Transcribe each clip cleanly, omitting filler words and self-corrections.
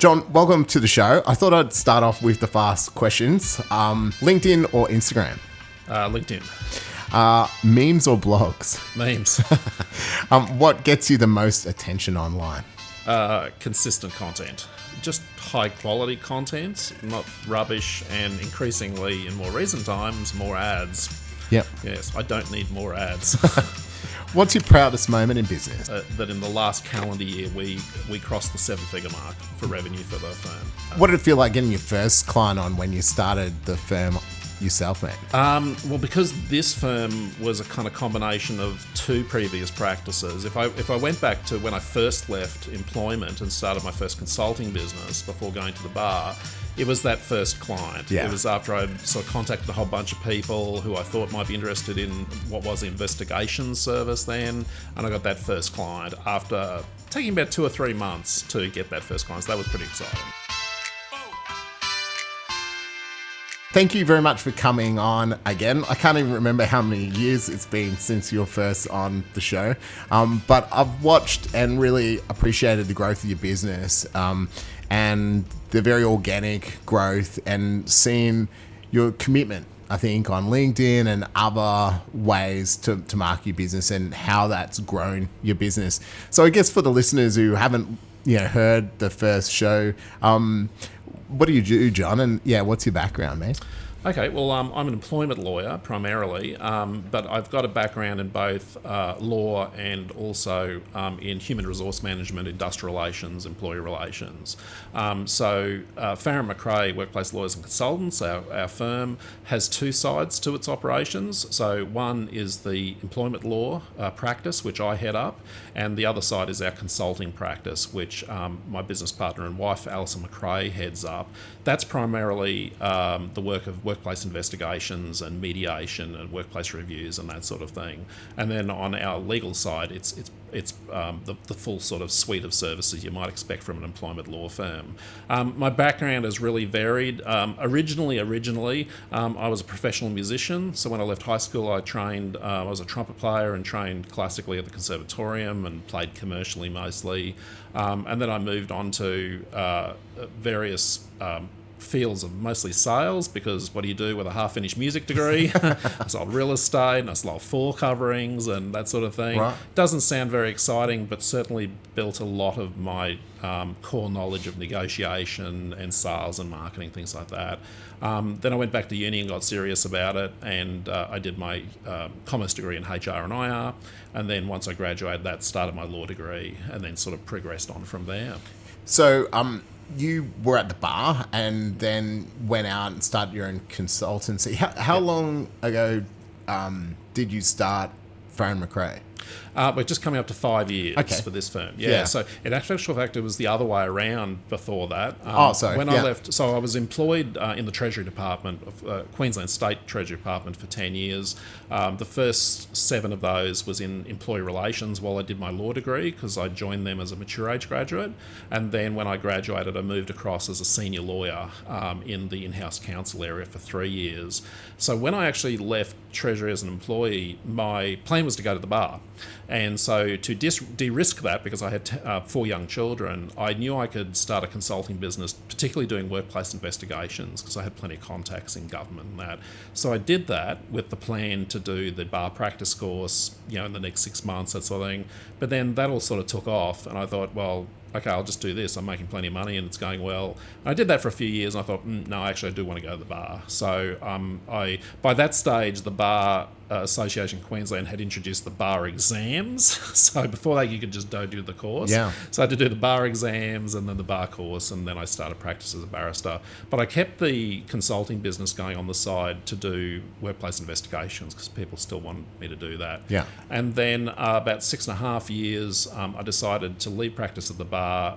John, welcome to the show. I thought I'd start off with the fast questions. LinkedIn or Instagram? LinkedIn. Memes or blogs? Memes. What gets you the most attention online? Consistent content. Just high quality content, not rubbish, and increasingly in more recent times, more ads. Yep. Yes, I don't need more ads. What's your proudest moment in business? That in the last calendar year, we crossed the seven-figure mark for revenue for the firm. What did it feel like getting your first client on when you started the firm yourself, mate? Well, because this firm was a kind of combination of two previous practices. If I went back to when I first left employment and started my first consulting business before going to the bar, it was that first client. Yeah. It was after I sort of contacted a whole bunch of people who I thought might be interested in what was the investigation service then, and I got that first client after taking about 2 or 3 months to get that first client. So that was pretty exciting. Thank you very much for coming on again. I can't even remember how many years it's been since you were first on the show, but I've watched and really appreciated the growth of your business and the very organic growth, and seeing your commitment, I think, on LinkedIn and other ways to market your business and how that's grown your business. So I guess for the listeners who haven't heard the first show, what do you do, John? And what's your background, mate? Okay, well, I'm an employment lawyer primarily, but I've got a background in both law and also in human resource management, industrial relations, employee relations. Farren McRae Workplace Lawyers and Consultants, our firm, has two sides to its operations. So one is the employment law practice, which I head up, and the other side is our consulting practice, which my business partner and wife, Alison McRae, heads up. That's primarily the work of workplace investigations and mediation and workplace reviews and that sort of thing. And then on our legal side, it's the full sort of suite of services you might expect from an employment law firm. My background is really varied. Originally, I was a professional musician. So when I left high school, I trained. I was a trumpet player and trained classically at the conservatorium and played commercially mostly. And then I moved on to various fields of mostly sales, because what do you do with a half-finished music degree? I sold real estate and I sold floor coverings and that sort of thing. Right. Doesn't sound very exciting, but certainly built a lot of my core knowledge of negotiation and sales and marketing, things like that. Then I went back to uni and got serious about it, and I did my commerce degree in HR and IR, and then once I graduated that, started my law degree, and then sort of progressed on from there. So, you were at the bar and then went out and started your own consultancy. How long ago did you start Farren McRae? We're just coming up to 5 years for this firm. Yeah. So in actual fact, it was the other way around before that. I left, so I was employed in the Treasury Department of Queensland State Treasury Department for 10 years. The first 7 of those was in employee relations while I did my law degree, because I joined them as a mature age graduate. And then when I graduated, I moved across as a senior lawyer in the in-house counsel area for 3 years. So when I actually left Treasury as an employee, my plan was to go to the bar. And so to de-risk that, because I had 4 young children, I knew I could start a consulting business, particularly doing workplace investigations, because I had plenty of contacts in government and that. So I did that with the plan to do the bar practice course, in the next 6 months, that sort of thing. But then that all sort of took off, and I thought, well, okay, I'll just do this. I'm making plenty of money and it's going well. And I did that for a few years, and I thought, no, actually I do want to go to the bar. So by that stage, the Bar Association Queensland had introduced the bar exams. So before that, you could just go do the course. Yeah. So I had to do the bar exams and then the bar course, and then I started practice as a barrister. But I kept the consulting business going on the side to do workplace investigations, because people still wanted me to do that. Yeah. And then about 6.5 years, I decided to leave practice at the bar,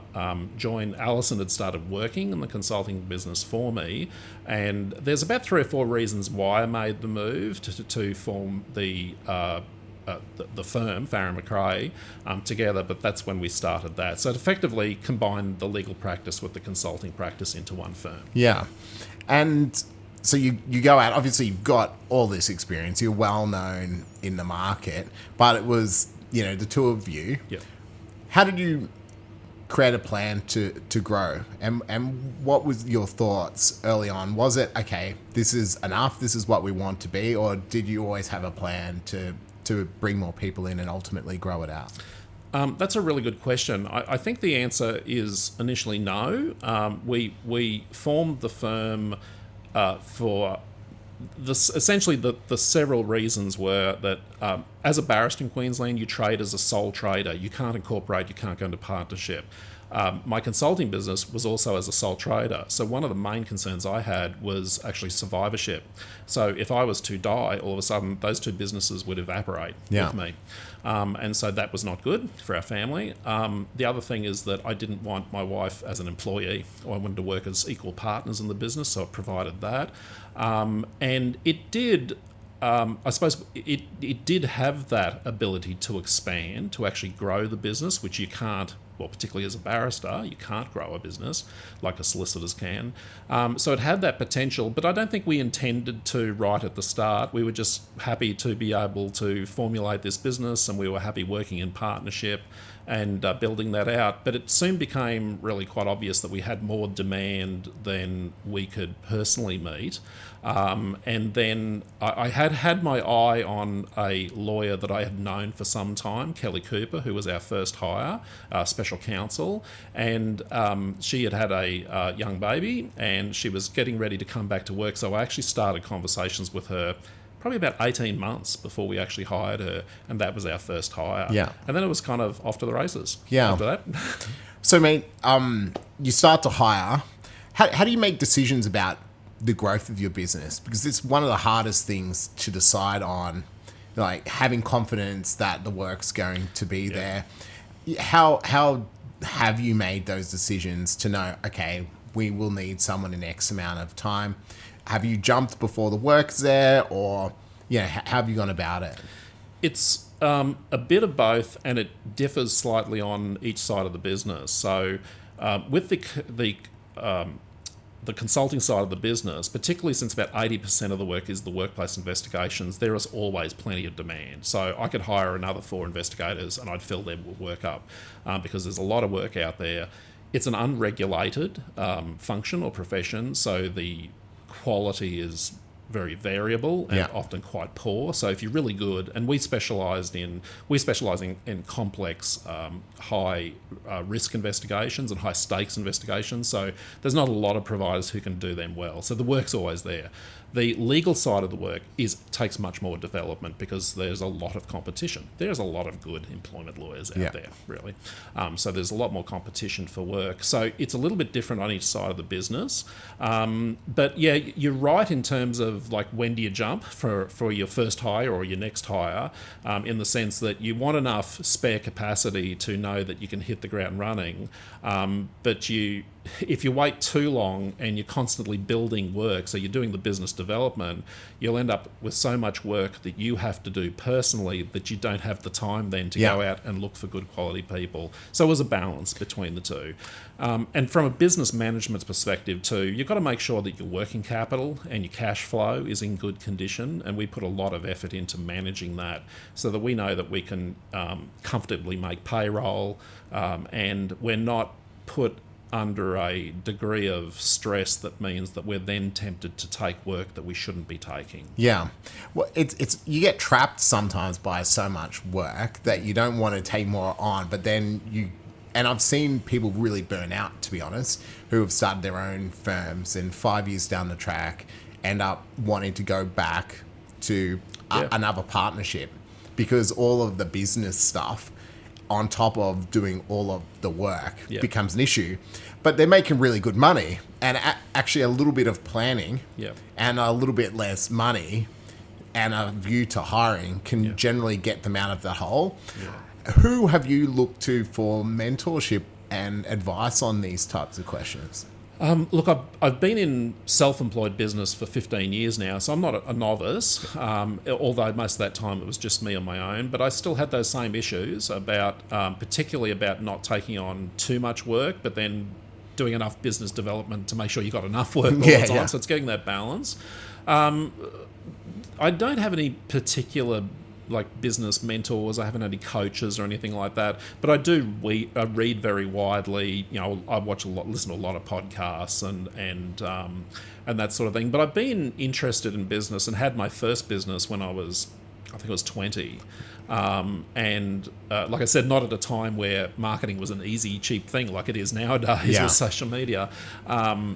join. Alison had started working in the consulting business for me, and there's about 3 or 4 reasons why I made the move to form the firm, Farren McRae, together, but that's when we started that. So it effectively combined the legal practice with the consulting practice into one firm. Yeah. And so you go out, obviously you've got all this experience, you're well known in the market, but it was, the two of you. Yeah. How did you create a plan to grow. And what was your thoughts early on? Was it, okay, this is enough, this is what we want to be, or did you always have a plan to bring more people in and ultimately grow it out? That's a really good question. I think the answer is initially no. We formed the firm for essentially the several reasons were that as a barrister in Queensland, you trade as a sole trader. You can't incorporate, you can't go into partnership. My consulting business was also as a sole trader. So one of the main concerns I had was actually survivorship. So if I was to die, all of a sudden those two businesses would evaporate with me. And so that was not good for our family. The other thing is that I didn't want my wife as an employee. I wanted to work as equal partners in the business, so it provided that. And it did... I suppose it did have that ability to expand, to actually grow the business, which you can't, well, particularly as a barrister, you can't grow a business like a solicitors can. So it had that potential, but I don't think we intended to right at the start. We were just happy to be able to formulate this business, and we were happy working in partnership and building that out. But it soon became really quite obvious that we had more demand than we could personally meet. And then I had my eye on a lawyer that I had known for some time, Kelly Cooper, who was our first hire, special counsel, and she had a young baby, and she was getting ready to come back to work. So I actually started conversations with her probably about 18 months before we actually hired her, and that was our first hire. Yeah. And then it was kind of off to the races after that. So, mate, you start to hire. How do you make decisions about the growth of your business? Because it's one of the hardest things to decide on, like having confidence that the work's going to be there. How have you made those decisions to know, okay, we will need someone in X amount of time? Have you jumped before the work's there, or how have you gone about it? It's a bit of both, and it differs slightly on each side of the business. So with the consulting side of the business, particularly since about 80% of the work is the workplace investigations, there is always plenty of demand. So I could hire another 4 investigators and I'd fill their work up because there's a lot of work out there. It's an unregulated function or profession, so the quality is very variable and often quite poor. So if you're really good, and we specialise in complex, high risk investigations and high stakes investigations. So there's not a lot of providers who can do them well. So the work's always there. The legal side of the work takes much more development because there's a lot of competition. There's a lot of good employment lawyers out there, really. So there's a lot more competition for work. So it's a little bit different on each side of the business. But yeah, you're right in terms of like when do you jump for your first hire or your next hire, in the sense that you want enough spare capacity to know that you can hit the ground running. But if you wait too long and you're constantly building work, so you're doing the business development, you'll end up with so much work that you have to do personally that you don't have the time then to go out and look for good quality people. So there's a balance between the two. And from a business management perspective too, you've got to make sure that your working capital and your cash flow is in good condition, and we put a lot of effort into managing that so that we know that we can comfortably make payroll, and we're not put under a degree of stress that means that we're then tempted to take work that we shouldn't be taking. Yeah. Well, it's you get trapped sometimes by so much work that you don't want to take more on, but then and I've seen people really burn out, to be honest, who have started their own firms and 5 years down the track end up wanting to go back to another partnership because all of the business stuff on top of doing all of the work becomes an issue. But they're making really good money, and actually a little bit of planning and a little bit less money and a view to hiring can generally get them out of the hole. Who have you looked to for mentorship and advice on these types of questions? Look, I've been in self-employed business for 15 years now, so I'm not a novice, although most of that time it was just me on my own. But I still had those same issues about, particularly about not taking on too much work, but then doing enough business development to make sure you got enough work all the time. So it's getting that balance. I don't have any particular like business mentors. I haven't had any coaches or anything like that. But I do read very widely. You know, I listen to a lot of podcasts and that sort of thing. But I've been interested in business and had my first business when I think it was 20. Like I said, not at a time where marketing was an easy, cheap thing like it is nowadays with social media.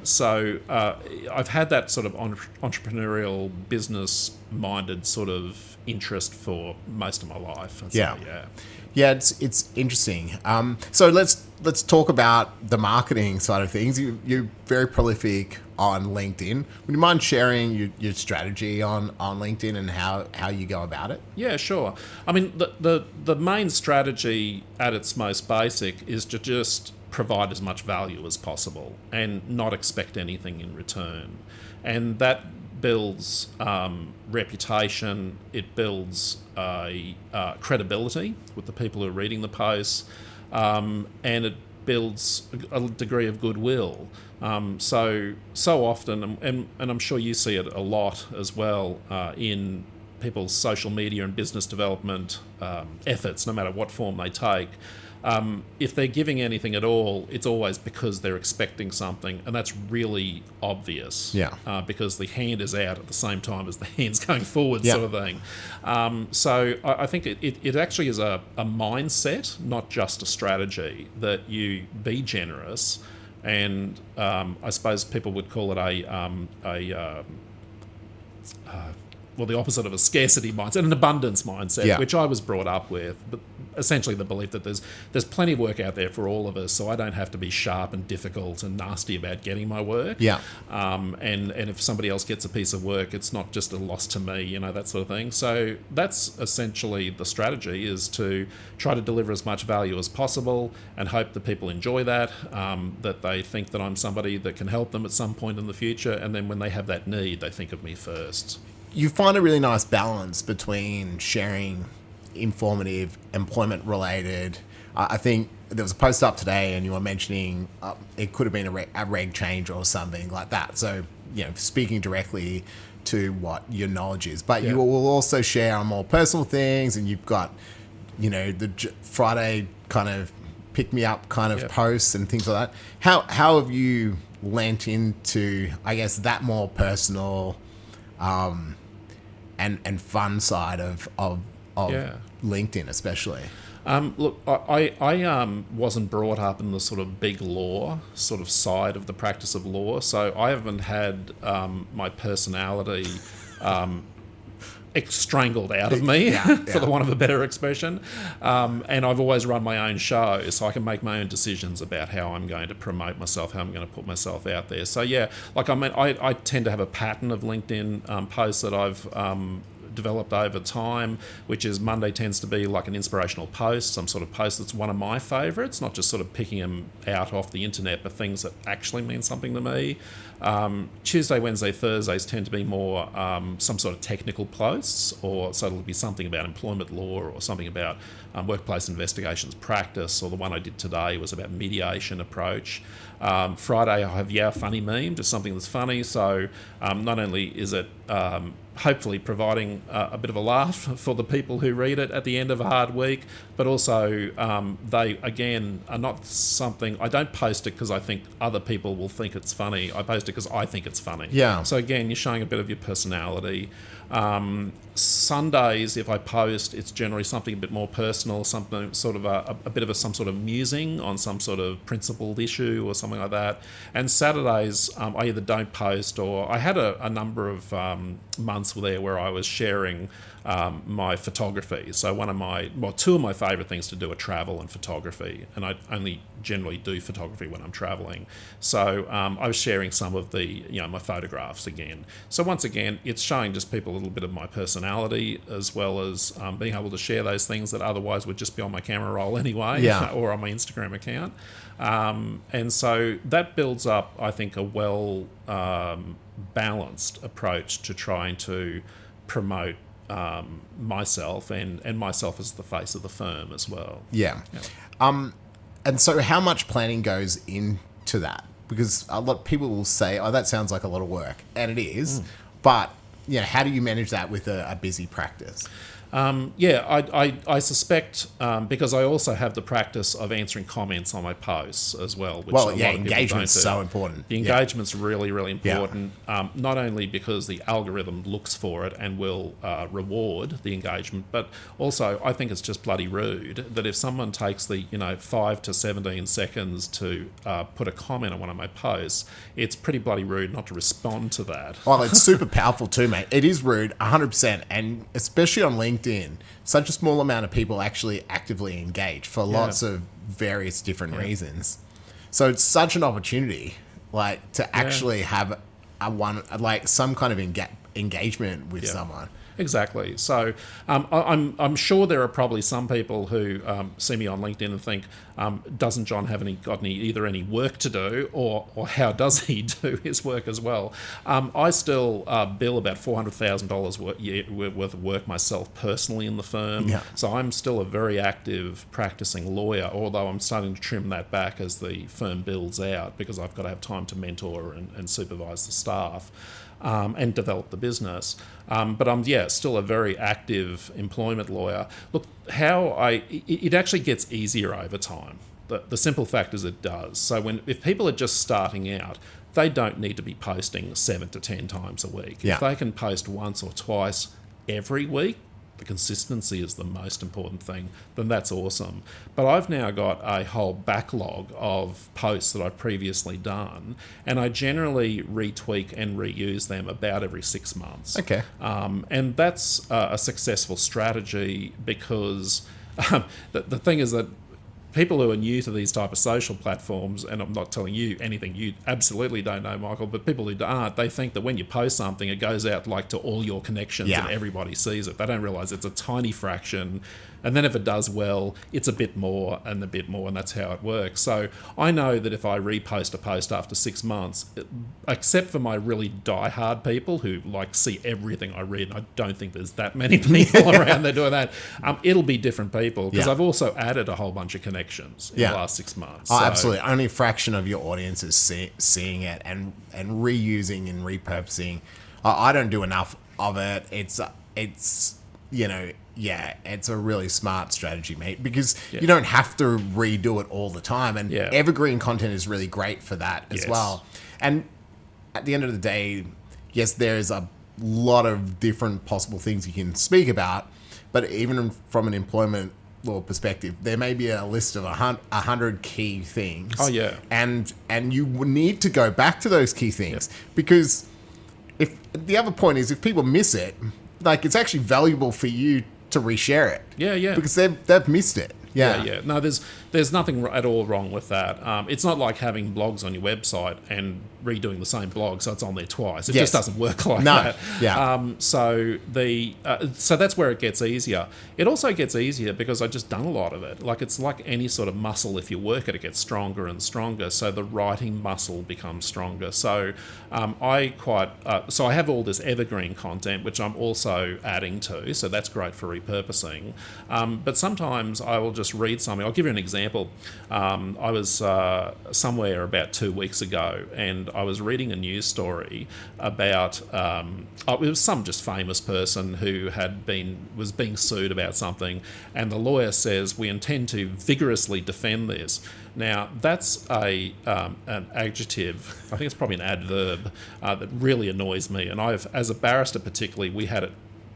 So I've had that sort of entrepreneurial, business-minded sort of interest for most of my life. Yeah, it's interesting. So let's talk about the marketing side of things. You're very prolific on LinkedIn. Would you mind sharing your strategy on LinkedIn and how you go about it? Yeah, sure. I mean, the main strategy at its most basic is to just provide as much value as possible and not expect anything in return. And that builds reputation, it builds credibility with the people who are reading the posts, and it builds a degree of goodwill. So often, and I'm sure you see it a lot as well in people's social media and business development efforts, no matter what form they take. If they're giving anything at all, it's always because they're expecting something, and that's really obvious. Because the hand is out at the same time as the hand's going forward, sort of thing. So I think it actually is a mindset, not just a strategy, that you be generous, and I suppose people would call it the opposite of a scarcity mindset, an abundance mindset, which I was brought up with, but essentially the belief that there's plenty of work out there for all of us, so I don't have to be sharp and difficult and nasty about getting my work. And if somebody else gets a piece of work, it's not just a loss to me, you know, that sort of thing. So that's essentially the strategy, is to try to deliver as much value as possible and hope that people enjoy that, that they think that I'm somebody that can help them at some point in the future, and then when they have that need, they think of me first. You find a really nice balance between sharing informative, employment-related. I think there was a post up today, and you were mentioning it could have been a reg change or something like that. So, you know, speaking directly to what your knowledge is, but you will also share on more personal things, and you've got, you know, the Friday kind of pick me up kind of posts and things like that. How have you lent into, I guess, that more personal and fun side of LinkedIn, especially? Look, I wasn't brought up in the sort of big law sort of side of the practice of law, so I haven't had my personality strangled out of me, for the want of a better expression. And I've always run my own show, so I can make my own decisions about how I'm going to promote myself, how I'm going to put myself out there. So I tend to have a pattern of LinkedIn posts that I've developed over time, which is Monday tends to be like an inspirational post, some sort of post that's one of my favourites, not just sort of picking them out off the internet, but things that actually mean something to me. Tuesday, Wednesday, Thursdays tend to be more some sort of technical posts, so it'll be something about employment law or something about workplace investigations practice, or the one I did today was about mediation approach. Friday I have funny meme, just something that's funny. So not only is it hopefully providing a bit of a laugh for the people who read it at the end of a hard week, but also they, again, are not something... I don't post it because I think other people will think it's funny. I post it because I think it's funny. So again, you're showing a bit of your personality. Sundays, if I post, it's generally something a bit more personal, something sort of a bit of some sort of musing on some sort of principled issue or something like that. And Saturdays, I either don't post, or I had a number of months there where I was sharing my photography. So two of my favourite things to do are travel and photography, and I only generally do photography when I'm travelling. So I was sharing some of my photographs again. So once again, it's showing just people a little bit of my personality, as well as being able to share those things that otherwise would just be on my camera roll anyway, or on my Instagram account. And so that builds up, I think, a well balanced approach to trying to promote myself and myself as the face of the firm as well. And so how much planning goes into that? Because a lot of people will say, oh, that sounds like a lot of work, and it is, but how do you manage that with a busy practice? I suspect because I also have the practice of answering comments on my posts as well. Which engagement's so important. The engagement's really, really important, not only because the algorithm looks for it and will reward the engagement, but also I think it's just bloody rude that if someone takes the 5 to 17 seconds to put a comment on one of my posts, it's pretty bloody rude not to respond to that. Well, it's super powerful too, mate. It is rude, 100%, and especially on LinkedIn, such a small amount of people actually actively engage for lots of various different reasons. So it's such an opportunity, like, to actually have some kind of engagement with someone. Exactly. So I'm sure there are probably some people who see me on LinkedIn and think, doesn't John have either any work to do or how does he do his work as well? I still bill about $400,000 worth of work myself personally in the firm. Yeah. So I'm still a very active practicing lawyer, although I'm starting to trim that back as the firm builds out because I've got to have time to mentor and supervise the staff. And develop the business. But I'm still a very active employment lawyer. Look, it actually gets easier over time. The simple fact is it does. So if people are just starting out, they don't need to be posting 7 to 10 times a week. Yeah. If they can post once or twice every week, the consistency is the most important thing, then that's awesome. But I've now got a whole backlog of posts that I've previously done, and I generally retweak and reuse them about every 6 months. Okay. And that's a successful strategy because the thing is that people who are new to these type of social platforms, and I'm not telling you anything you absolutely don't know, Michael, but people who aren't, they think that when you post something, it goes out like to all your connections and everybody sees it. They don't realise it's a tiny fraction. And then if it does well, it's a bit more, and that's how it works. So I know that if I repost a post after 6 months, except for my really diehard people who see everything I read, and I don't think there's that many people around there doing that, it'll be different people because I've also added a whole bunch of connections in the last 6 months. Oh, absolutely. Only a fraction of your audience is seeing it and reusing and repurposing. I don't do enough of it. It's it's a really smart strategy, mate, because you don't have to redo it all the time. And evergreen content is really great for that as well. And at the end of the day, yes, there's a lot of different possible things you can speak about, but even from an employment law perspective, there may be a list of 100 key things. Oh, yeah. And you need to go back to those key things because if the other point is if people miss it, it's actually valuable for you to reshare it. Yeah. Because they've missed it. Yeah. No, there's nothing at all wrong with that. It's not like having blogs on your website and redoing the same blog so it's on there twice. It just doesn't work like that. Yeah. So that's where it gets easier. It also gets easier because I just done a lot of it. It's like any sort of muscle. If you work it gets stronger and stronger. So the writing muscle becomes stronger. So I have all this evergreen content which I'm also adding to. So that's great for repurposing. But sometimes I will just read something. I'll give you an example. I was somewhere about 2 weeks ago and I was reading a news story about it was some just famous person who was being sued about something, and the lawyer says we intend to vigorously defend this. Now that's an adjective. I think it's probably an adverb that really annoys me. And as a barrister particularly, we had it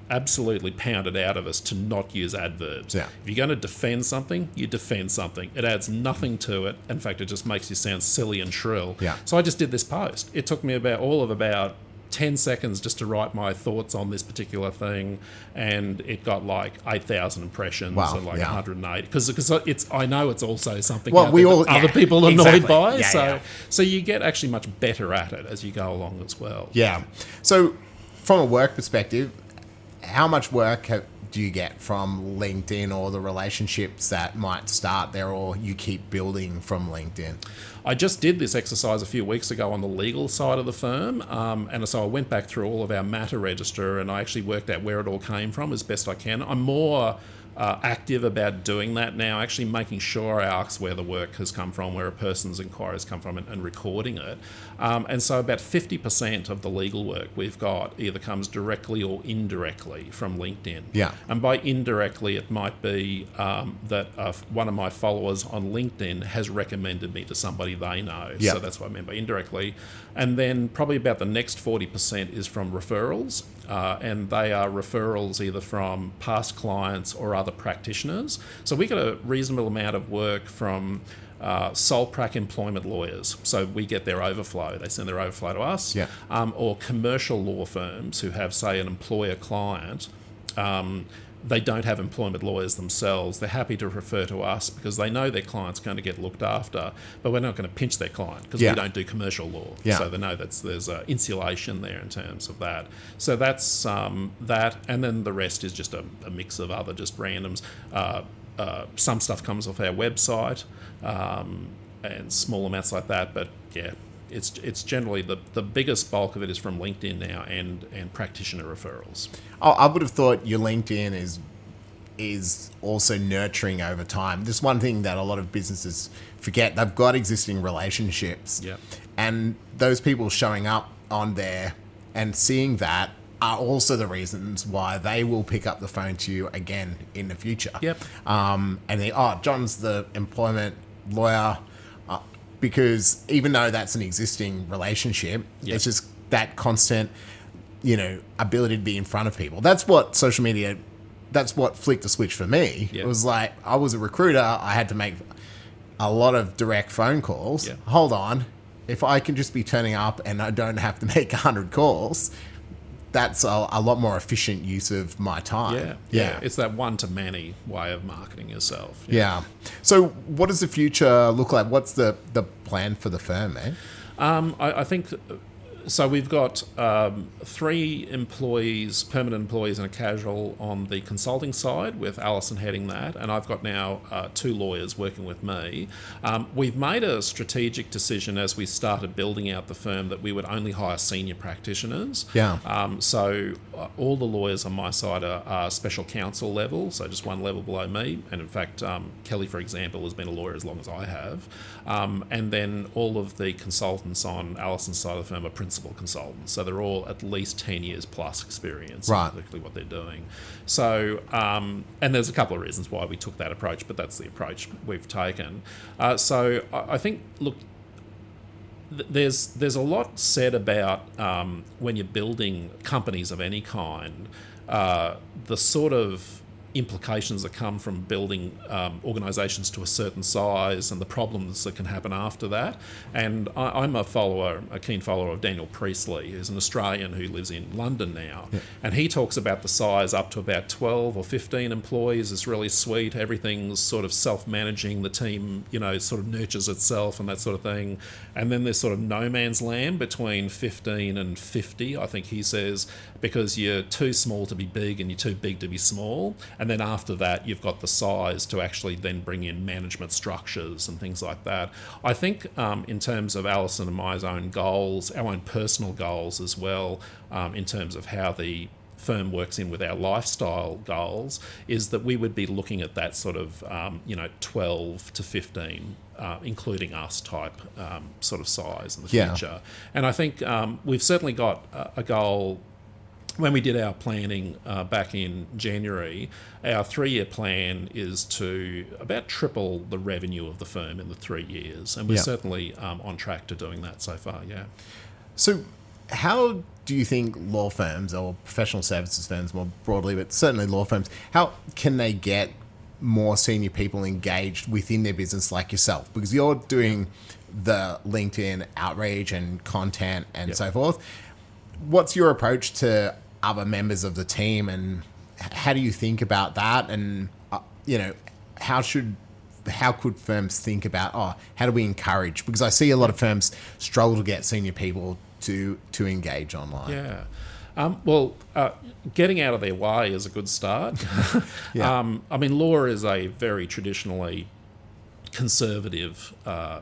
absolutely pounded out of us to not use adverbs. Yeah. If you're going to defend something, you defend something. It adds nothing to it. In fact, it just makes you sound silly and shrill. Yeah. So I just did this post. It took me about 10 seconds just to write my thoughts on this particular thing, and it got 8,000 impressions and 108 because I know it's also something other people are annoyed by. So you get actually much better at it as you go along as well. Yeah. So from a work perspective, how much work do you get from LinkedIn or the relationships that might start there or you keep building from LinkedIn? I just did this exercise a few weeks ago on the legal side of the firm, and so I went back through all of our matter register and I actually worked out where it all came from as best I can. I'm more active about doing that now, actually making sure I ask where the work has come from, where a person's inquiries come from, and recording it. And so about 50% of the legal work we've got either comes directly or indirectly from LinkedIn. Yeah. And by indirectly, it might be that one of my followers on LinkedIn has recommended me to somebody they know. Yeah. So that's what I mean by indirectly. And then probably about the next 40% is from referrals. And they are referrals either from past clients or other practitioners. So we get a reasonable amount of work from sole prac employment lawyers. So we get their overflow. They send their overflow to us. Yeah. Or commercial law firms who have, say, an employer client. They don't have employment lawyers themselves. They're happy to refer to us because they know their client's going to get looked after, but we're not going to pinch their client because we don't do commercial law. Yeah. So they know there's insulation there in terms of that. So that's that, and then the rest is just a mix of other just randoms. Some stuff comes off our website and small amounts like that, but yeah. It's generally the biggest bulk of it is from LinkedIn now and practitioner referrals. Oh, I would have thought your LinkedIn is also nurturing over time. This one thing that a lot of businesses forget, they've got existing relationships. Yeah. And those people showing up on there and seeing that are also the reasons why they will pick up the phone to you again in the future. Yep. And John's the employment lawyer. Because even though that's an existing relationship, it's just that constant, ability to be in front of people. That's what social media, that's what flicked the switch for me. Yeah. It was like, I was a recruiter. I had to make a lot of direct phone calls. Yeah. Hold on. If I can just be turning up and I don't have to make 100 calls, that's a lot more efficient use of my time. Yeah. It's that one-to-many way of marketing yourself. Yeah. So what does the future look like? What's the plan for the firm, man? I think... So we've got 3 employees, permanent employees and a casual on the consulting side with Alison heading that, and I've got now 2 lawyers working with me. We've made a strategic decision as we started building out the firm that we would only hire senior practitioners. Yeah. So all the lawyers on my side are special counsel level, so just one level below me. And in fact, Kelly, for example, has been a lawyer as long as I have. And then all of the consultants on Alison's side of the firm are principal consultants. So they're all at least 10 years plus experience in exactly what they're doing. So, and there's a couple of reasons why we took that approach, but that's the approach we've taken. So I think, look, there's a lot said about when you're building companies of any kind, the sort of implications that come from building organisations to a certain size and the problems that can happen after that. And I'm a keen follower of Daniel Priestley, who's an Australian who lives in London now. Yeah. And he talks about the size up to about 12 or 15 employees is really sweet. Everything's sort of self-managing. The team, sort of nurtures itself and that sort of thing. And then there's sort of no man's land between 15 and 50, I think he says, because you're too small to be big and you're too big to be small. And then after that, you've got the size to actually then bring in management structures and things like that. I think in terms of Alison and my own goals, our own personal goals as well, in terms of how the firm works in with our lifestyle goals, is that we would be looking at that sort of, 12 to 15, including us type sort of size in the future. And I think we've certainly got a goal. When we did our planning back in January, our 3-year plan is to about triple the revenue of the firm in the 3 years. And we're certainly on track to doing that so far, yeah. So how do you think law firms or professional services firms more broadly, but certainly law firms, how can they get more senior people engaged within their business like yourself? Because you're doing the LinkedIn outreach and content and so forth. What's your approach to other members of the team, and how do you think about that? And how could firms think about how do we encourage? Because I see a lot of firms struggle to get senior people to engage online. Yeah. Getting out of their way is a good start. Law is a very traditionally conservative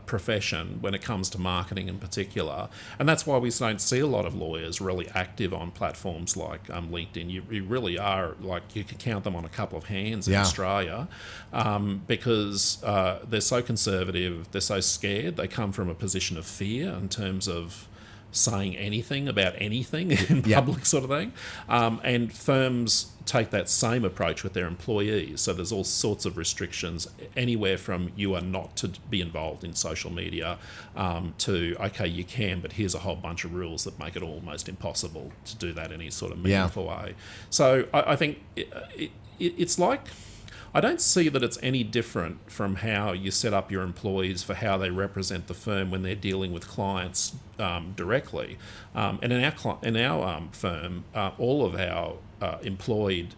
profession when it comes to marketing in particular. And that's why we don't see a lot of lawyers really active on platforms like LinkedIn. You really are, like, you can count them on a couple of hands in Australia, because they're so conservative, they're so scared, they come from a position of fear in terms of saying anything about anything in public, sort of thing. And firms take that same approach with their employees. So there's all sorts of restrictions, anywhere from you are not to be involved in social media to, okay, you can, but here's a whole bunch of rules that make it almost impossible to do that in any sort of meaningful way. So I think it's like, I don't see that it's any different from how you set up your employees for how they represent the firm when they're dealing with clients directly. And in our firm, all of our employed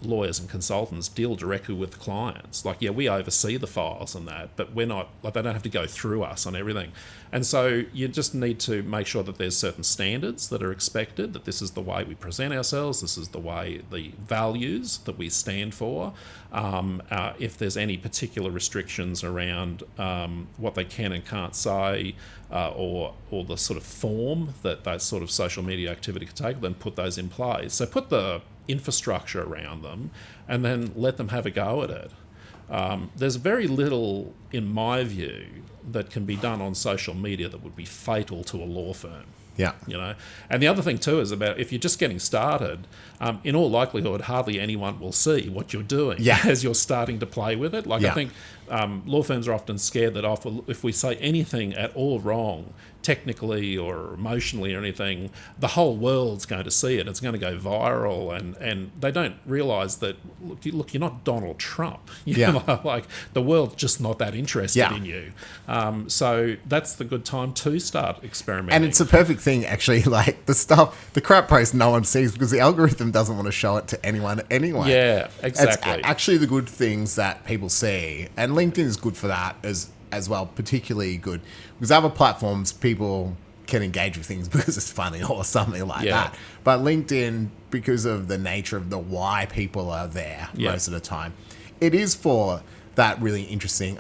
lawyers and consultants deal directly with the clients. Like, we oversee the files and that, but we're not, like, they don't have to go through us on everything. And so you just need to make sure that there's certain standards that are expected, that this is the way we present ourselves, this is the way, the values that we stand for. If there's any particular restrictions around what they can and can't say, or the sort of form that sort of social media activity could take, then put those in place. So put the infrastructure around them and then let them have a go at it. There's very little, in my view, that can be done on social media that would be fatal to a law firm. Yeah. And the other thing too is about, if you're just getting started, in all likelihood, hardly anyone will see what you're doing as you're starting to play with it. I think law firms are often scared that if we say anything at all wrong, technically or emotionally or anything, the whole world's going to see it. It's going to go viral, and they don't realise that, look, you're not Donald Trump. Like, the world's just not that interested in you. So that's the good time to start experimenting. And it's a perfect thing, actually. Like, the crap post no one sees because the algorithm doesn't want to show it to anyone anyway. Yeah, exactly. It's actually the good things that people see, and LinkedIn is good for that as well, particularly good, because other platforms people can engage with things because it's funny or something like that. But LinkedIn, because of the nature of the why people are there most of the time, it is for that really interesting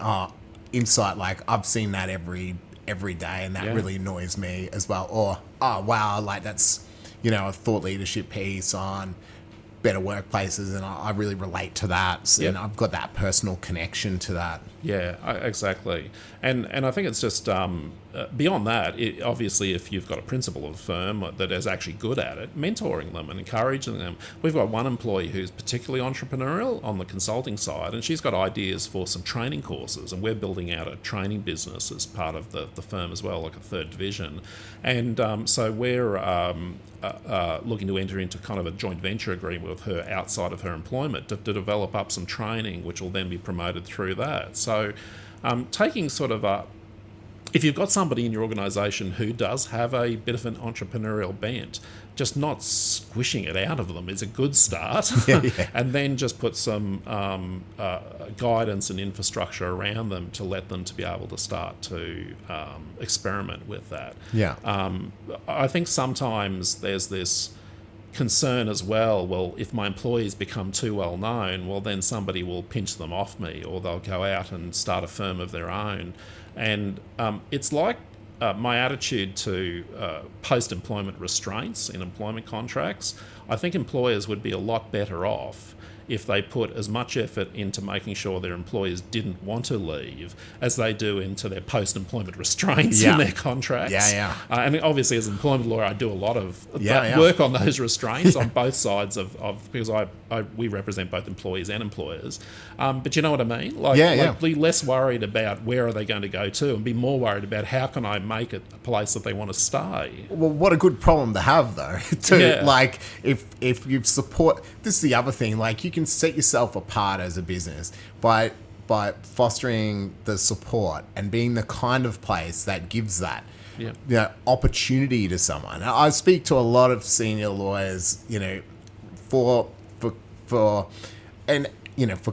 insight. Like, I've seen that every day, and that really annoys me as well. Or, oh wow, like, that's, a thought leadership piece on better workplaces, and I really relate to that, and I've got that personal connection to that. Exactly. And I think it's just beyond that, obviously, if you've got a principal of a firm that is actually good at it, mentoring them and encouraging them. We've got one employee who's particularly entrepreneurial on the consulting side, and she's got ideas for some training courses, and we're building out a training business as part of the firm as well, like a third division. And so we're looking to enter into kind of a joint venture agreement with her outside of her employment to develop up some training, which will then be promoted through that. So taking sort of if you've got somebody in your organisation who does have a bit of an entrepreneurial bent, just not squishing it out of them is a good start. And then just put some guidance and infrastructure around them to let them to be able to start to experiment with that. I think sometimes there's this concern as well, if my employees become too well known, well, then somebody will pinch them off me, or they'll go out and start a firm of their own. And it's like my attitude to post-employment restraints in employment contracts. I think employers would be a lot better off if they put as much effort into making sure their employees didn't want to leave as they do into their post-employment restraints in their contracts. And obviously, as an employment lawyer, I do a lot of work on those restraints on both sides of because we represent both employees and employers. But you know what I mean? Like, be less worried about where are they going to go to, and be more worried about how can I make it a place that they want to stay. Well, what a good problem to have, though. Like, if you support, this is the other thing. Like, you can set yourself apart as a business by fostering the support and being the kind of place that gives that opportunity to someone. I speak to a lot of senior lawyers, for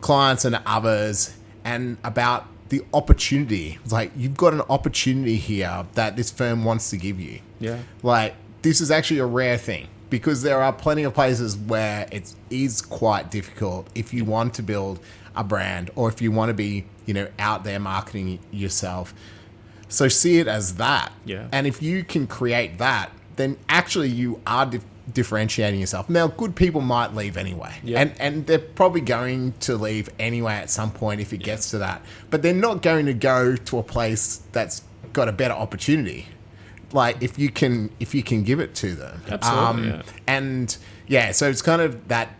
clients and others, and about the opportunity. It's like, you've got an opportunity here that this firm wants to give you. Like, this is actually a rare thing. because there are plenty of places where it is quite difficult if you want to build a brand or if you want to be, out there marketing yourself. So see it as that. Yeah. And if you can create that, then actually you are differentiating yourself. Now, good people might leave anyway. Yeah. And they're probably going to leave anyway at some point if it gets to that. But they're not going to go to a place that's got a better opportunity. Like if you can give it to them. Absolutely. And so it's kind of that.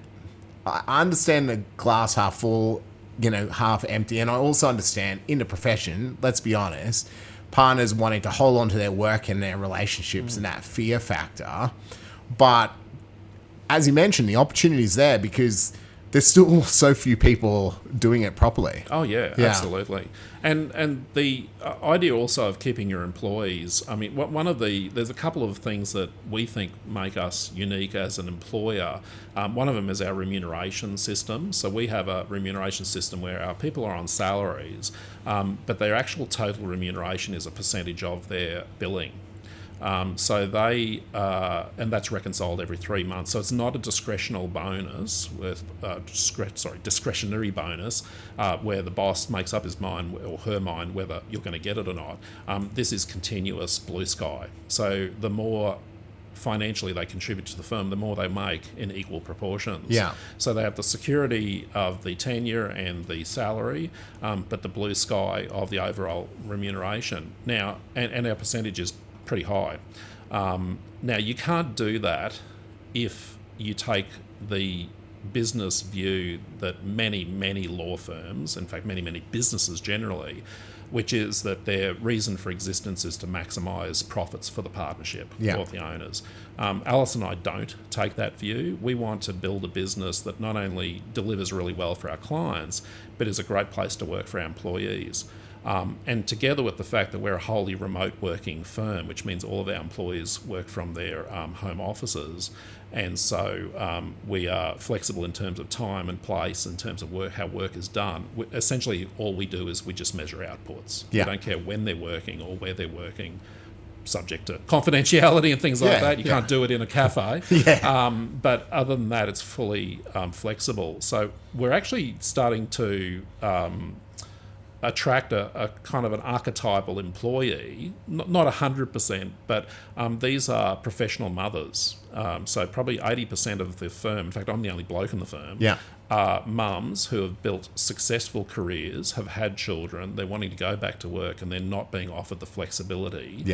I understand the glass half full, half empty. And I also understand in the profession, let's be honest, partners wanting to hold on to their work and their relationships and that fear factor. But as you mentioned, the opportunity is there because there's still so few people doing it properly. Oh, yeah. Absolutely. And the idea also of keeping your employees, I mean, there's a couple of things that we think make us unique as an employer. One of them is our remuneration system. So we have a remuneration system where our people are on salaries, but their actual total remuneration is a percentage of their billing. So they, and that's reconciled every 3 months. So it's not a discretionary bonus discretionary bonus where the boss makes up his mind or her mind whether you're going to get it or not. This is continuous blue sky. So the more financially they contribute to the firm, the more they make in equal proportions. Yeah. So they have the security of the tenure and the salary, but the blue sky of the overall remuneration. Now, and our percentage is pretty high. Now, you can't do that if you take the business view that many law firms, in fact, many businesses generally, which is that their reason for existence is to maximise profits for the partnership or the owners. Alison and I don't take that view. We want to build a business that not only delivers really well for our clients, but is a great place to work for our employees. And together with the fact that we're a wholly remote working firm, which means all of our employees work from their home offices, and so we are flexible in terms of time and place, in terms of how work is done. Essentially, all we do is we just measure outputs. Yeah. We don't care when they're working or where they're working, subject to confidentiality and things like that. You can't do it in a cafe. But other than that, it's fully flexible. So we're actually starting to attract a kind of an archetypal employee, not 100%, but these are professional mothers. So probably 80% of the firm, in fact, I'm the only bloke in the firm, are mums who have built successful careers, have had children, they're wanting to go back to work and they're not being offered the flexibility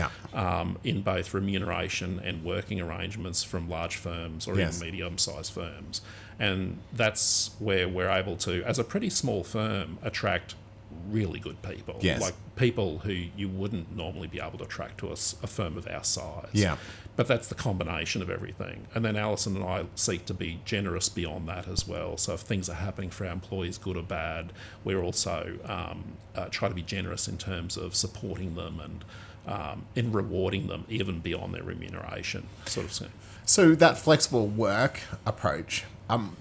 in both remuneration and working arrangements from large firms or even medium-sized firms. And that's where we're able to, as a pretty small firm, attract really good people, like people who you wouldn't normally be able to attract to a firm of our size. But that's the combination of everything. And then Alison and I seek to be generous beyond that as well. So if things are happening for our employees, good or bad, we're also try to be generous in terms of supporting them and in rewarding them even beyond their remuneration, sort of thing. So that flexible work approach,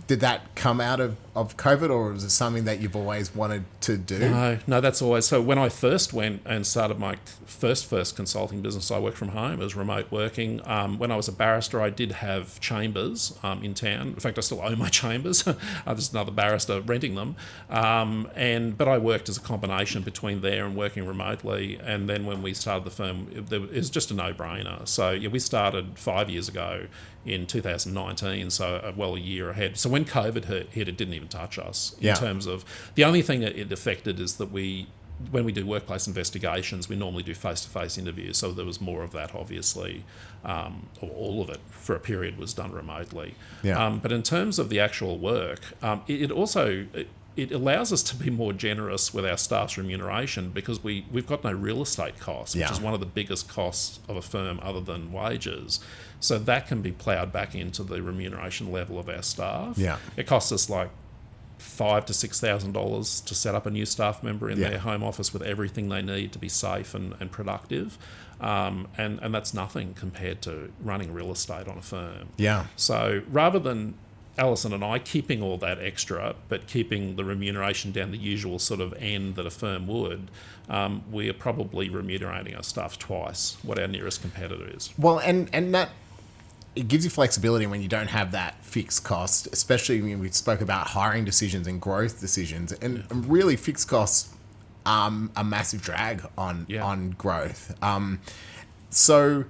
did that come out of COVID, or was it something that you've always wanted to do? No, that's always. So when I first went and started my first consulting business, I worked from home. It was remote working. When I was a barrister, I did have chambers in town. In fact, I still own my chambers. There's another barrister renting them. But I worked as a combination between there and working remotely. And then when we started the firm, it was just a no-brainer. So we started 5 years ago in 2019, so a year ahead. So when COVID hit, it didn't even touch us in terms of... The only thing that it affected is that when we do workplace investigations, we normally do face-to-face interviews, so there was more of that, obviously, or all of it for a period was done remotely. But in terms of the actual work, it also... It allows us to be more generous with our staff's remuneration because we've got no real estate costs, which is one of the biggest costs of a firm other than wages. So that can be ploughed back into the remuneration level of our staff. It costs us like $5,000 to $6,000 to set up a new staff member in their home office with everything they need to be safe and productive. And that's nothing compared to running real estate on a firm. So rather than Alison and I keeping all that extra, but keeping the remuneration down the usual sort of end that a firm would, we are probably remunerating our staff twice what our nearest competitor is. Well, and that it gives you flexibility when you don't have that fixed cost, especially when we spoke about hiring decisions and growth decisions, and really fixed costs a massive drag on growth. So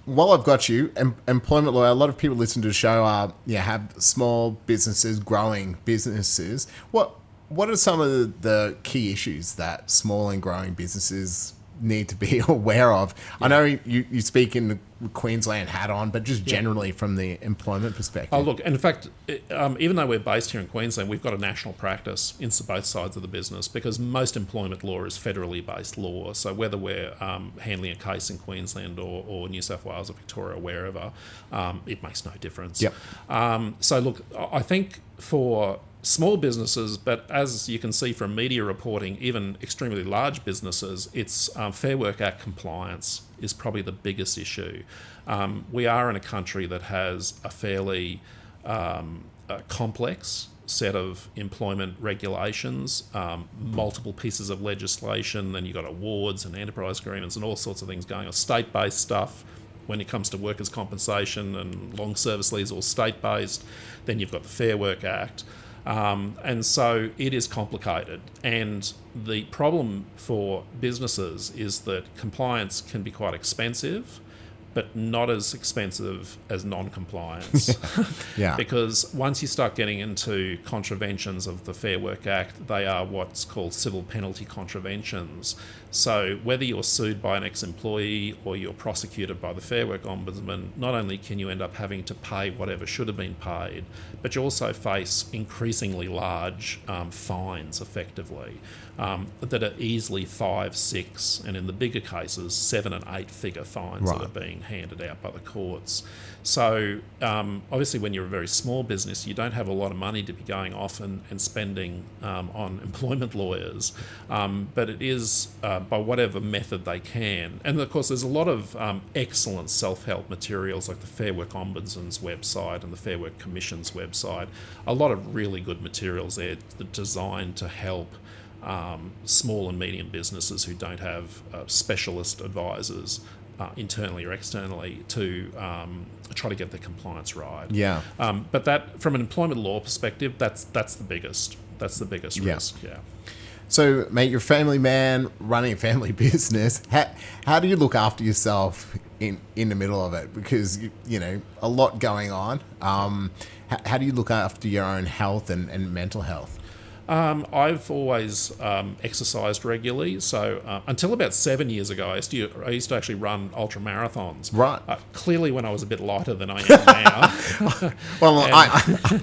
while I've got you, employment lawyer, a lot of people listen to the show have small businesses, growing businesses. What are some of the key issues that small and growing businesses need to be aware of? I know you speak in the Queensland hat on, but just generally from the employment perspective. Oh, look, and in fact, even though we're based here in Queensland, we've got a national practice in both sides of the business, because most employment law is federally based law. So whether we're handling a case in Queensland or New South Wales or Victoria or wherever, it makes no difference. Yep. So look, I think for small businesses, but as you can see from media reporting, even extremely large businesses, it's Fair Work Act compliance is probably the biggest issue. We are in a country that has a fairly complex set of employment regulations, multiple pieces of legislation, then you've got awards and enterprise agreements and all sorts of things going on, state-based stuff. When it comes to workers' compensation and long service leaves, all state-based. Then you've got the Fair Work Act. And so it is complicated. And the problem for businesses is that compliance can be quite expensive, but not as expensive as non-compliance. Yeah. Because once you start getting into contraventions of the Fair Work Act, they are what's called civil penalty contraventions. So whether you're sued by an ex-employee or you're prosecuted by the Fair Work Ombudsman, not only can you end up having to pay whatever should have been paid, but you also face increasingly large fines, effectively, that are easily 5, 6, and in the bigger cases, 7 and 8 figure fines that are being handed out by the courts. So obviously when you're a very small business, you don't have a lot of money to be going off and spending on employment lawyers, but it is by whatever method they can. And of course there's a lot of excellent self-help materials like the Fair Work Ombudsman's website and the Fair Work Commission's website. A lot of really good materials there that are designed to help small and medium businesses who don't have specialist advisors internally or externally to try to get their compliance right. Yeah. But that, from an employment law perspective, that's the biggest risk. Yeah. So, mate, you're a family man running a family business. How do you look after yourself in the middle of it? Because you know, a lot going on. How do you look after your own health and mental health? I've always exercised regularly. So until about 7 years ago, I used to actually run ultra marathons. Right. Clearly, when I was a bit lighter than I am now. Well,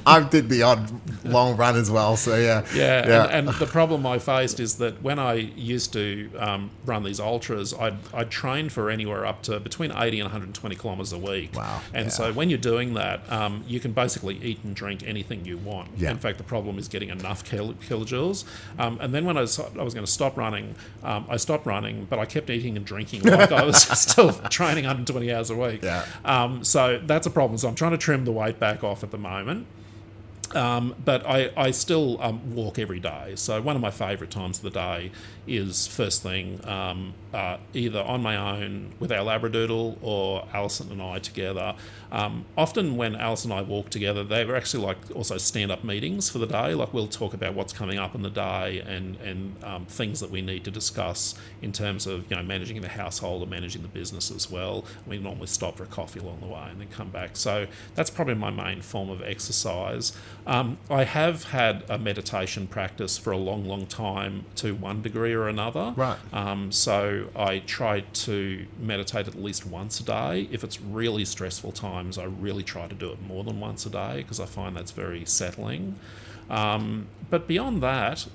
I did the odd long run as well. So yeah. Yeah. And the problem I faced is that when I used to run these ultras, I'd train for anywhere up to between 80 and 120 kilometres a week. Wow. And so when you're doing that, you can basically eat and drink anything you want. Yeah. In fact, the problem is getting enough kilojoules. And then when I was going to stop running, I stopped running, but I kept eating and drinking like I was still training 120 hours a week. Yeah. So that's a problem. So I'm trying to trim the weight back off at the moment. But I still walk every day. So one of my favourite times of the day is first thing, either on my own with our Labradoodle or Alison and I together. Often when Alison and I walk together, they were actually like also stand-up meetings for the day. Like we'll talk about what's coming up in the day and things that we need to discuss in terms of, you know, managing the household or managing the business as well. We normally stop for a coffee along the way and then come back. So that's probably my main form of exercise. I have had a meditation practice for a long, long time to one degree or another. Right. So I try to meditate at least once a day. If it's really stressful times, I really try to do it more than once a day because I find that's very settling. But beyond that...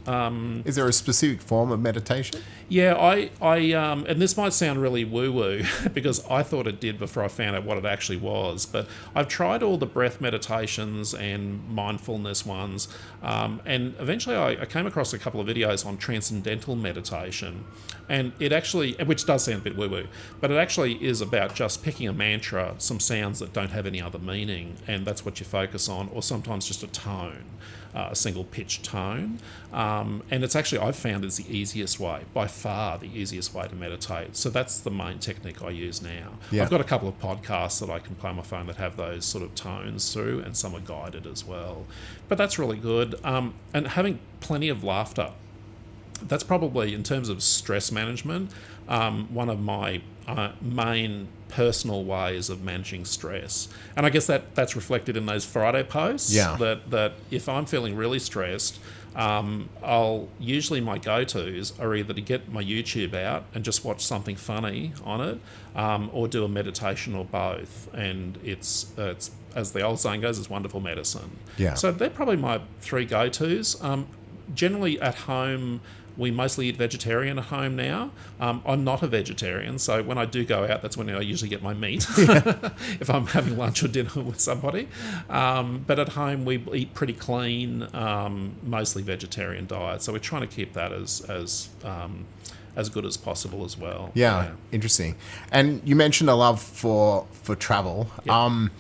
is there a specific form of meditation? Yeah, I and this might sound really woo-woo because I thought it did before I found out what it actually was, but I've tried all the breath meditations and mindfulness ones, and eventually I came across a couple of videos on transcendental meditation, and it actually, which does sound a bit woo-woo, but it actually is about just picking a mantra, some sounds that don't have any other meaning, and that's what you focus on, or sometimes just a tone. a single pitch tone. And it's actually, I've found it's the easiest way, by far the easiest way to meditate. So that's the main technique I use now. Yeah. I've got a couple of podcasts that I can play on my phone that have those sort of tones through, and some are guided as well. But that's really good. And having plenty of laughter. That's probably, in terms of stress management, one of my main personal ways of managing stress. And I guess that's reflected in those Friday posts. Yeah. That if I'm feeling really stressed, I'll usually, my go-tos are either to get my YouTube out and just watch something funny on it, or do a meditation, or both. And it's as the old saying goes, it's wonderful medicine. Yeah. So they're probably my three go-tos. Generally at home, we mostly eat vegetarian at home now. I'm not a vegetarian, so when I do go out, that's when I usually get my meat, if I'm having lunch or dinner with somebody. But at home, we eat pretty clean, mostly vegetarian diet. So we're trying to keep that as good as possible as well. Yeah, interesting. And you mentioned a love for travel. Yep.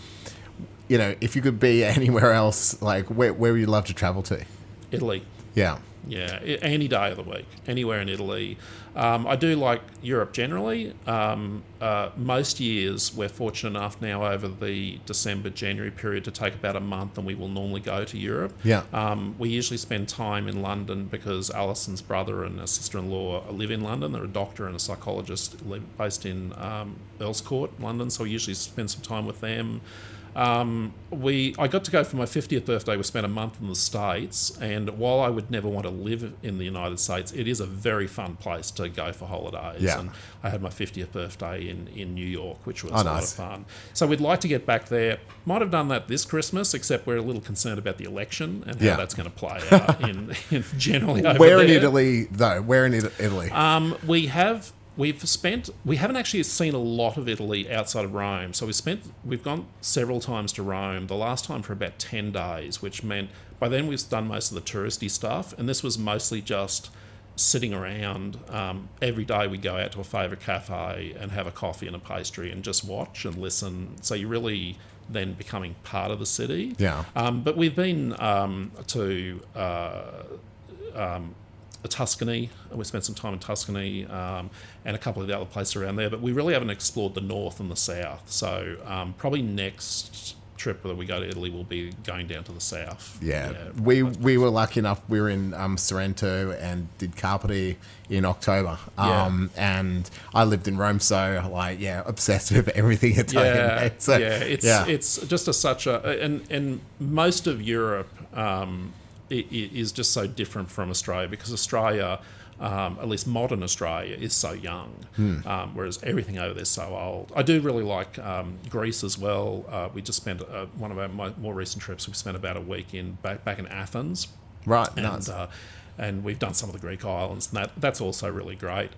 If you could be anywhere else, like where would you love to travel to? Italy. Yeah. Yeah, any day of the week, anywhere in Italy. I do like Europe generally. Most years, we're fortunate enough now over the December-January period to take about a month, and we will normally go to Europe. Yeah. We usually spend time in London because Alison's brother and her sister-in-law live in London. They're a doctor and a psychologist based in Earls Court, London, so we usually spend some time with them. I got to go for my 50th birthday. We spent a month in the States, and while I would never want to live in the United States, it is a very fun place to go for holidays. Yeah. And I had my 50th birthday in New York, which was a lot of nice. fun. So we'd like to get back there. Might have done that this Christmas, except we're a little concerned about the election and how that's going to play out in generally over Where there. in Italy, though? Where in Italy? We haven't actually seen a lot of Italy outside of Rome. So we've gone several times to Rome, the last time for about 10 days, which meant by then we've done most of the touristy stuff. And this was mostly just sitting around. Every day we go out to a favourite cafe and have a coffee and a pastry and just watch and listen. So you're really then becoming part of the city. Yeah. But we've been to Tuscany. We spent some time in Tuscany and a couple of the other places around there, but we really haven't explored the north and the south. So probably next trip that we go to Italy will be going down to the south. Yeah. We were lucky enough. We were in Sorrento and did Capri in October. And I lived in Rome, so obsessed with everything Italian. It's just and most of Europe. It is just so different from Australia, because Australia, at least modern Australia, is so young, whereas everything over there is so old. I do really like Greece as well. We just spent one of our more recent trips. We spent about a week back in Athens. Right, and, nice. And we've done some of the Greek islands, and that's also really great.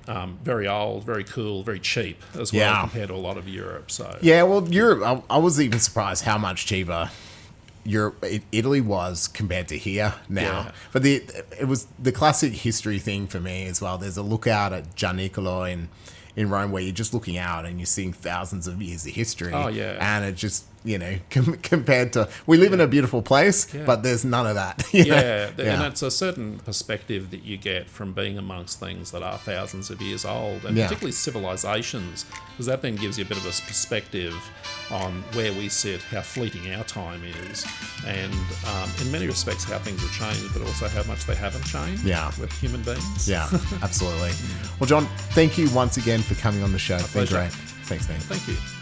Very old, very cool, very cheap as well compared to a lot of Europe. So Europe. I was even surprised how much cheaper Italy was compared to here now. Yeah. But it was the classic history thing for me as well. There's a lookout at Gianicolo in Rome where you're just looking out and you're seeing thousands of years of history. Oh, yeah. And it just, compared to, we live in a beautiful place, but there's none of that. And it's a certain perspective that you get from being amongst things that are thousands of years old, and particularly civilizations, because that then gives you a bit of a perspective on where we sit, how fleeting our time is, and in many respects how things have changed, but also how much they haven't changed with human beings. Yeah, absolutely. Well, John, thank you once again for coming on the show. It's been great. Thanks, man. Thank you.